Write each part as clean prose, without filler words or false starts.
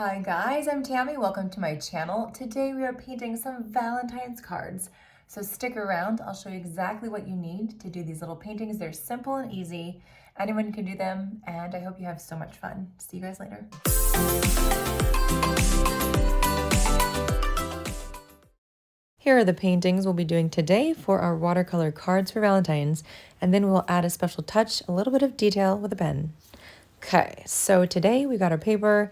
Hi guys, I'm Tammy. Welcome to my channel. Today we are painting some Valentine's cards. So stick around. I'll show you exactly what you need to do these little paintings. They're simple and easy. Anyone can do them, and I hope you have so much fun. See you guys later. Here are the paintings we'll be doing today for our watercolor cards for Valentine's, and then we'll add a special touch, a little bit of detail with a pen. Okay, so today we got our paper.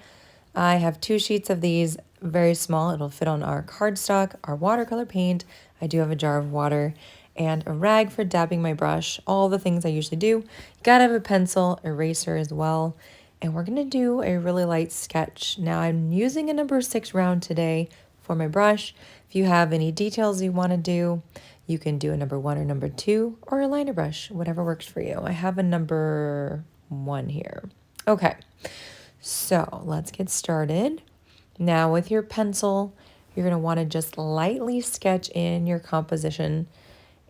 I have 2 sheets of these, very small. It'll fit on our cardstock, our watercolor paint. I do have a jar of water and a rag for dabbing my brush, all the things I usually do. You gotta have a pencil, eraser as well. And we're gonna do a really light sketch. Now I'm using a number 6 round today for my brush. If you have any details you wanna do, you can do a number 1 or number 2 or a liner brush, whatever works for you. I have a number 1 here. Okay, so let's get started. Now with your pencil, you're gonna wanna just lightly sketch in your composition,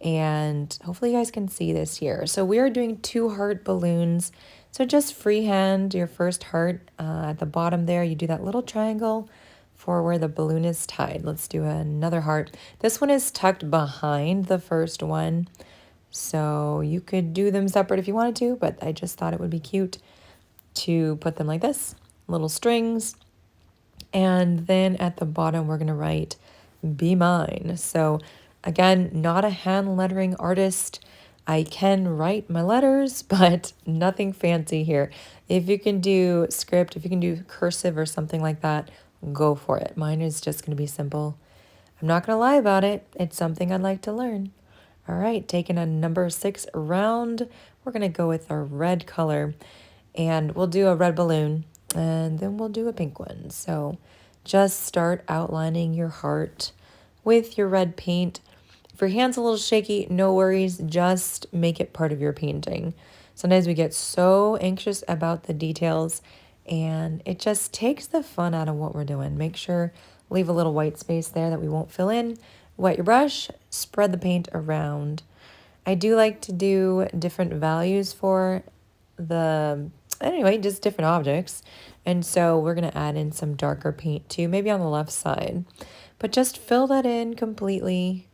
and hopefully you guys can see this here. So we are doing 2 heart balloons. So just freehand your first heart at the bottom there. You do that little triangle for where the balloon is tied. Let's do another heart. This one is tucked behind the first one. So you could do them separate if you wanted to, but I just thought it would be cute to put them like this, little strings. And then at the bottom, we're going to write, "Be mine." So again, not a hand lettering artist. I can write my letters, but nothing fancy here. If you can do script, if you can do cursive or something like that, go for it. Mine is just going to be simple. I'm not going to lie about it. It's something I'd like to learn. All right, taking a number 6 round, we're going to go with our red color. And we'll do a red balloon, and then we'll do a pink one. So just start outlining your heart with your red paint. If your hand's a little shaky, no worries. Just make it part of your painting. Sometimes we get so anxious about the details, and it just takes the fun out of what we're doing. Make sure, leave a little white space there that we won't fill in. Wet your brush, spread the paint around. I do like to do different values for just different objects. And so we're going to add in some darker paint too, maybe on the left side. But just fill that in completely.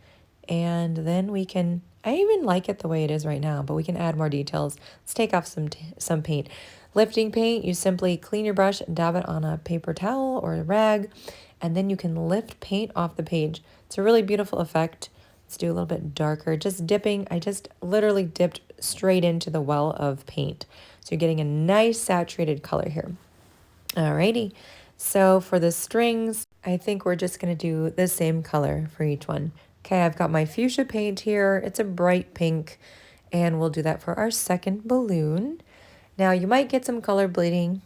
And then I even like it the way it is right now, but we can add more details. Let's take off some paint. Lifting paint, you simply clean your brush, dab it on a paper towel or a rag, and then you can lift paint off the page. It's a really beautiful effect. Let's do a little bit darker. Just dipping, I just literally dipped straight into the well of paint. So you're getting a nice saturated color here. Alrighty, so for the strings, I think we're just gonna do the same color for each one. Okay, I've got my fuchsia paint here. It's a bright pink, and we'll do that for our second balloon. Now you might get some color bleeding.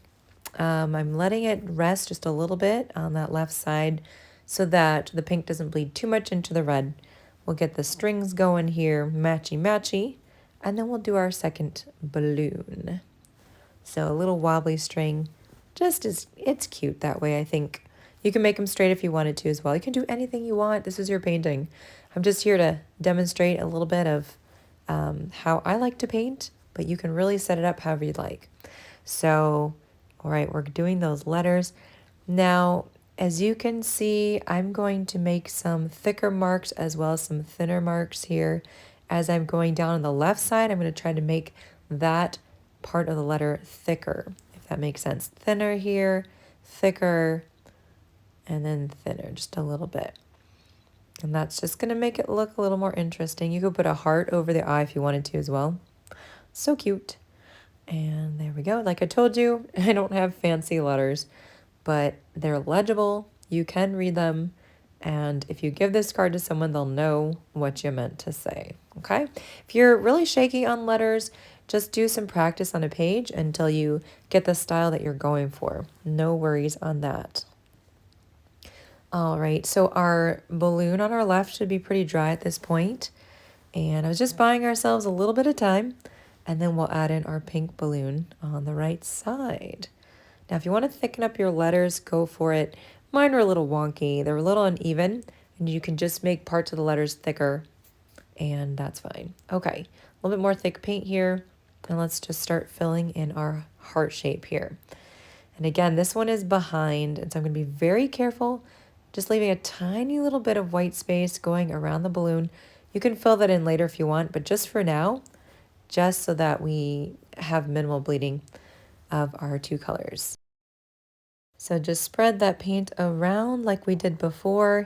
I'm letting it rest just a little bit on that left side so that the pink doesn't bleed too much into the red. We'll get the strings going here, matchy-matchy, and then we'll do our second balloon. So a little wobbly string, it's cute that way, I think. You can make them straight if you wanted to as well. You can do anything you want. This is your painting. I'm just here to demonstrate a little bit of how I like to paint, but you can really set it up however you'd like. So, all right, we're doing those letters. Now, as you can see, I'm going to make some thicker marks as well as some thinner marks here. As I'm going down on the left side, I'm going to try to make that part of the letter thicker, if that makes sense. Thinner here, thicker, and then thinner just a little bit. And that's just going to make it look a little more interesting. You could put a heart over the eye if you wanted to as well. So cute. And there we go. Like I told you, I don't have fancy letters, but they're legible. You can read them. And if you give this card to someone, they'll know what you meant to say. Okay? If you're really shaky on letters, just do some practice on a page until you get the style that you're going for. No worries on that. All right, so our balloon on our left should be pretty dry at this point. And I was just buying ourselves a little bit of time, and then we'll add in our pink balloon on the right side. Now, if you want to thicken up your letters, go for it. Mine are a little wonky. They're a little uneven, and you can just make parts of the letters thicker, and that's fine. Okay, a little bit more thick paint here, and let's just start filling in our heart shape here. And again, this one is behind, and so I'm going to be very careful, just leaving a tiny little bit of white space going around the balloon. You can fill that in later if you want, but just for now, just so that we have minimal bleeding of our two colors. So just spread that paint around like we did before.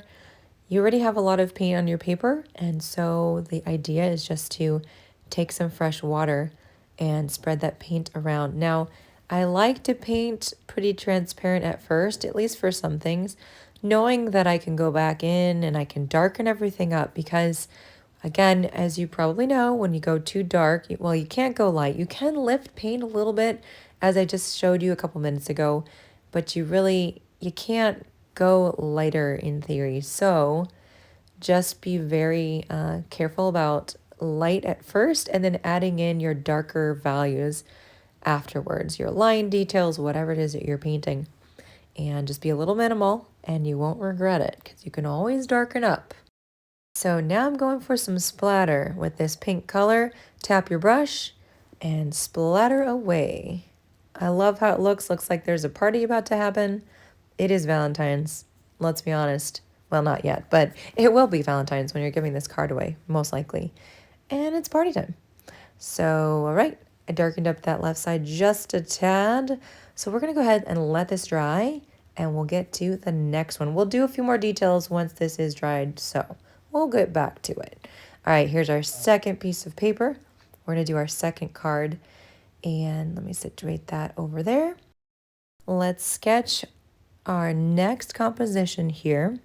You already have a lot of paint on your paper, and so the idea is just to take some fresh water and spread that paint around. Now, I like to paint pretty transparent at first, at least for some things, knowing that I can go back in and I can darken everything up because, again, as you probably know, when you go too dark, well, you can't go light. You can lift paint a little bit, as I just showed you a couple minutes ago, but you can't go lighter in theory. So just be very careful about light at first and then adding in your darker values afterwards, your line details, whatever it is that you're painting. And just be a little minimal and you won't regret it because you can always darken up. So now I'm going for some splatter with this pink color. Tap your brush and splatter away. I love how it looks. Looks like there's a party about to happen. It is Valentine's. Let's be honest. Well, not yet, but it will be Valentine's when you're giving this card away, most likely. And it's party time. So, all right, I darkened up that left side just a tad. So we're going to go ahead and let this dry, and we'll get to the next one. We'll do a few more details once this is dried, so we'll get back to it. All right, here's our second piece of paper. We're going to do our second card, and let me situate that over there. Let's sketch our next composition here.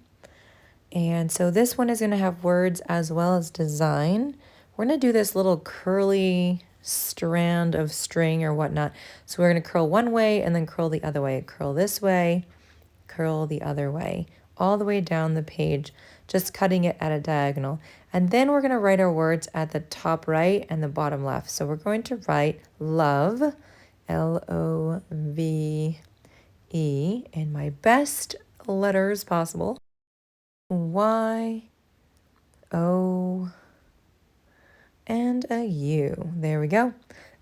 And so this one is going to have words as well as design. We're going to do this little curly strand of string or whatnot. So we're going to curl one way and then curl the other way. Curl this way, curl the other way, all the way down the page, just cutting it at a diagonal. And then we're going to write our words at the top right and the bottom left. So we're going to write love, Love, in my best letters possible. Y, O, and a U. There we go.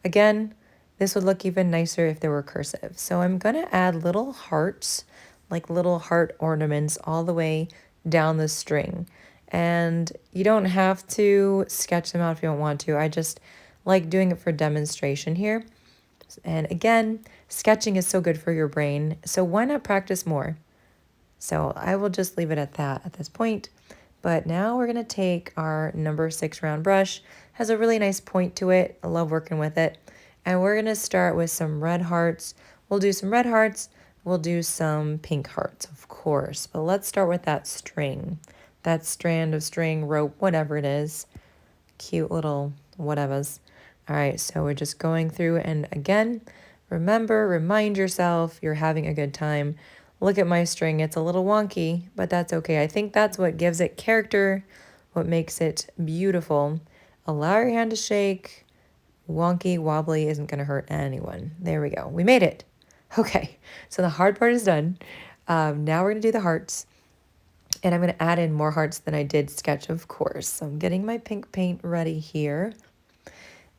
Again, this would look even nicer if there were cursive. So I'm going to add little hearts, like little heart ornaments all the way down the string. And you don't have to sketch them out if you don't want to. I just like doing it for demonstration here. And again, sketching is so good for your brain. So why not practice more? So I will just leave it at that at this point. But now we're going to take our number 6 round brush. Has a really nice point to it. I love working with it. And we're going to start with some red hearts. We'll do some red hearts. We'll do some pink hearts, of course. But let's start with that string. That strand of string, rope, whatever it is. Cute little whatevers. All right, so we're just going through. And again, remind yourself you're having a good time. Look at my string. It's a little wonky, but that's okay. I think that's what gives it character, what makes it beautiful. Allow your hand to shake. Wonky, wobbly isn't going to hurt anyone. There we go. We made it. Okay, so the hard part is done. Now we're going to do the hearts. And I'm going to add in more hearts than I did sketch, of course. So I'm getting my pink paint ready here.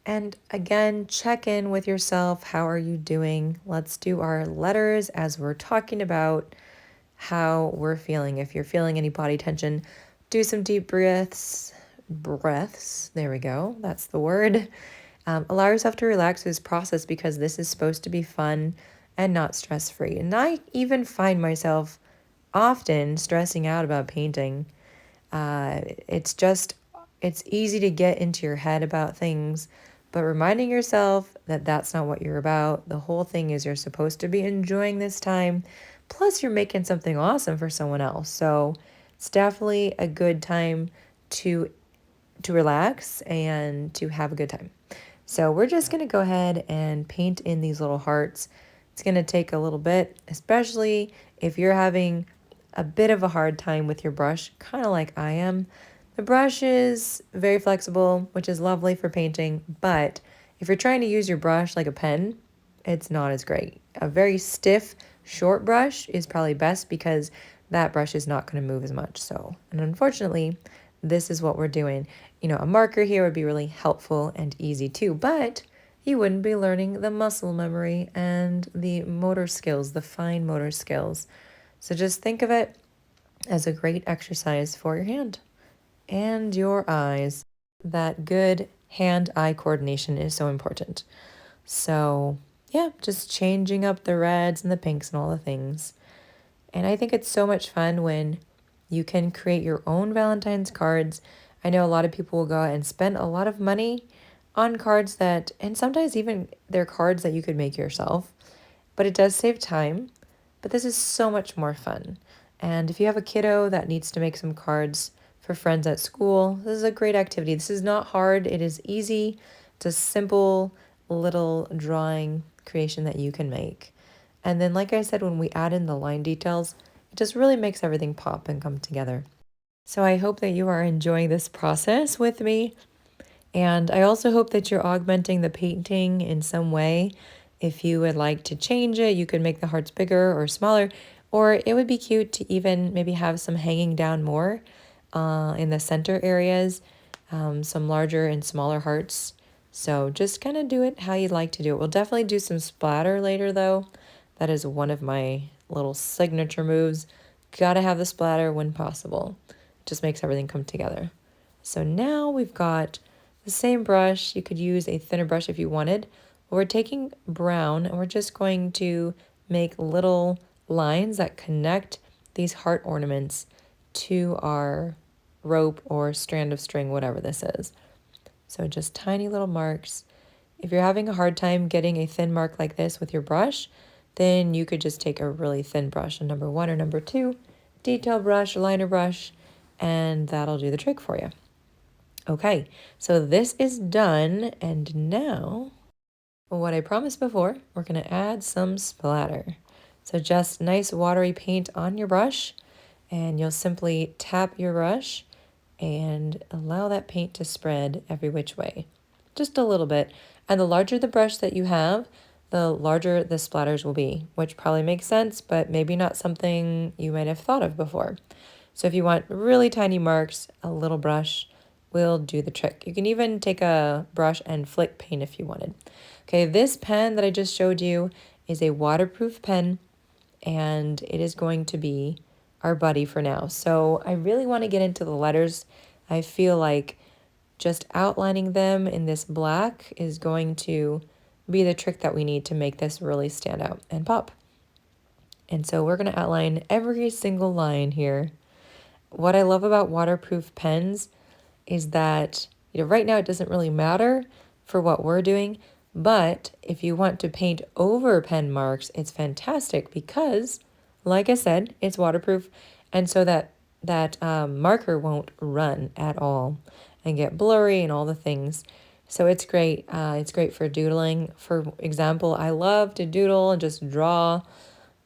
And again, check in with yourself. How are you doing? Let's do our letters as we're talking about how we're feeling. If you're feeling any body tension, do some deep breaths. There we go. That's the word. Allow yourself to relax through this process because this is supposed to be fun and not stress-free. And I even find myself often stressing out about painting. It's easy to get into your head about things, but reminding yourself that that's not what you're about. The whole thing is you're supposed to be enjoying this time. Plus, you're making something awesome for someone else. So it's definitely a good time to relax and to have a good time. So we're just going to go ahead and paint in these little hearts. It's going to take a little bit, especially if you're having a bit of a hard time with your brush, kind of like I am. The brush is very flexible, which is lovely for painting, but if you're trying to use your brush like a pen, it's not as great. A very stiff, short brush is probably best because that brush is not going to move as much. So, and unfortunately, this is what we're doing. You know, a marker here would be really helpful and easy too, but you wouldn't be learning the muscle memory and the motor skills, the fine motor skills. So just think of it as a great exercise for your hand and your eyes. That good hand-eye coordination is so important. So, yeah, just changing up the reds and the pinks and all the things. And I think it's so much fun when you can create your own Valentine's cards. I know a lot of people will go out and spend a lot of money on cards that, and sometimes even they're cards that you could make yourself, but it does save time. But this is so much more fun. And if you have a kiddo that needs to make some cards for friends at school, this is a great activity. This is not hard, it is easy. It's a simple little drawing creation that you can make. And then, like I said, when we add in the line details, it just really makes everything pop and come together. So I hope that you are enjoying this process with me. And I also hope that you're augmenting the painting in some way. If you would like to change it, you could make the hearts bigger or smaller, or it would be cute to even maybe have some hanging down more in the center areas, some larger and smaller hearts. So just kind of do it how you'd like to do it. We'll definitely do some splatter later though. That is one of my little signature moves. Gotta have the splatter when possible. It just makes everything come together. So now we've got the same brush. You could use a thinner brush if you wanted. We're taking brown and we're just going to make little lines that connect these heart ornaments to our rope or strand of string, whatever this is. So just tiny little marks. If you're having a hard time getting a thin mark like this with your brush, then you could just take a really thin brush, a number 1 or number 2, detail brush, liner brush, and that'll do the trick for you. Okay, so this is done, and now, what I promised before, we're going to add some splatter. So just nice watery paint on your brush, and you'll simply tap your brush and allow that paint to spread every which way. Just a little bit. And the larger the brush that you have, the larger the splatters will be, which probably makes sense, but maybe not something you might have thought of before. So if you want really tiny marks, a little brush will do the trick. You can even take a brush and flick paint if you wanted. Okay, this pen that I just showed you is a waterproof pen, and it is going to be our buddy for now. So I really want to get into the letters. I feel like just outlining them in this black is going to be the trick that we need to make this really stand out and pop. And so we're going to outline every single line here. What I love about waterproof pens is that, right now it doesn't really matter for what we're doing, but if you want to paint over pen marks, it's fantastic because, like I said, it's waterproof, and so that marker won't run at all and get blurry and all the things. So it's great. It's great for doodling. For example, I love to doodle and just draw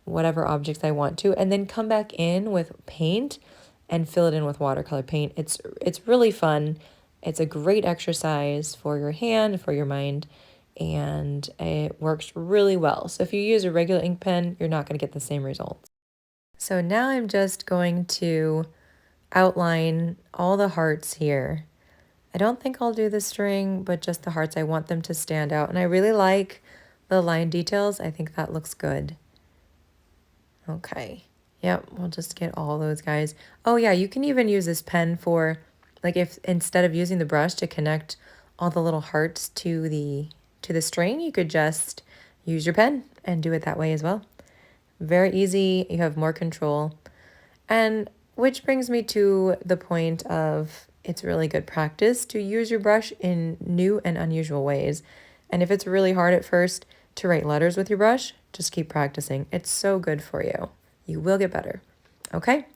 whatever objects I want to, and then come back in with paint and fill it in with watercolor paint. It's really fun. It's a great exercise for your hand, for your mind, and it works really well. So if you use a regular ink pen, you're not going to get the same results. So now I'm just going to outline all the hearts here. I don't think I'll do the string, but just the hearts. I want them to stand out, and I really like the line details. I think that looks good. Okay. Yep, we'll just get all those guys. Oh yeah, you can even use this pen for, like, if instead of using the brush to connect all the little hearts to the string, you could just use your pen and do it that way as well. Very easy, you have more control. And which brings me to the point of it's really good practice to use your brush in new and unusual ways. And if it's really hard at first to write letters with your brush, just keep practicing. It's so good for you. You will get better. Okay,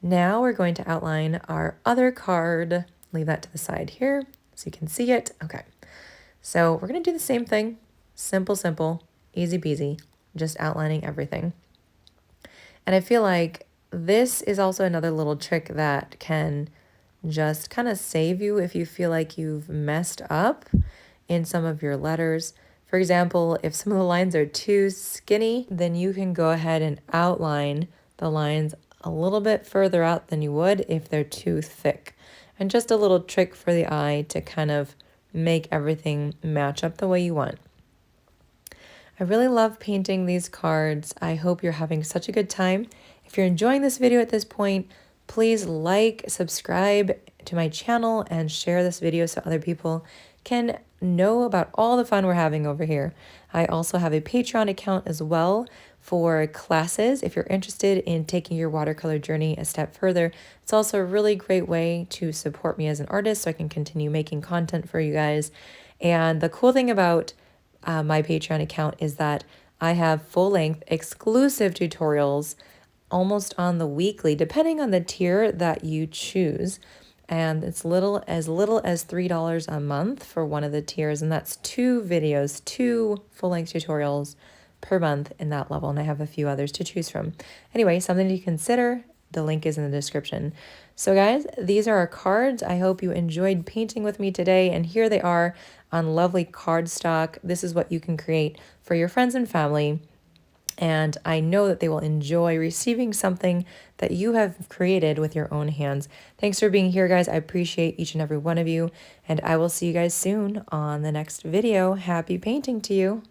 now we're going to outline our other card. Leave that to the side here so you can see it. Okay, so we're going to do the same thing. Simple, simple, easy peasy, just outlining everything. And I feel like this is also another little trick that can just kind of save you if you feel like you've messed up in some of your letters. For example, if some of the lines are too skinny, then you can go ahead and outline the lines a little bit further out than you would if they're too thick. And just a little trick for the eye to kind of make everything match up the way you want. I really love painting these cards. I hope you're having such a good time. If you're enjoying this video at this point, please like, subscribe to my channel, and share this video so other people can know about all the fun we're having over here. I also have a Patreon account as well for classes. If you're interested in taking your watercolor journey a step further, it's also a really great way to support me as an artist so I can continue making content for you guys. And the cool thing about my Patreon account is that I have full-length exclusive tutorials almost on the weekly, depending on the tier that you choose. And it's little as $3 a month for one of the tiers, and that's 2 videos, 2 full-length tutorials per month in that level, and I have a few others to choose from. Anyway, something to consider. The link is in the description. So guys, these are our cards. I hope you enjoyed painting with me today, and here they are on lovely cardstock. This is what you can create for your friends and family, and I know that they will enjoy receiving something that you have created with your own hands. Thanks for being here, guys. I appreciate each and every one of you, and I will see you guys soon on the next video. Happy painting to you.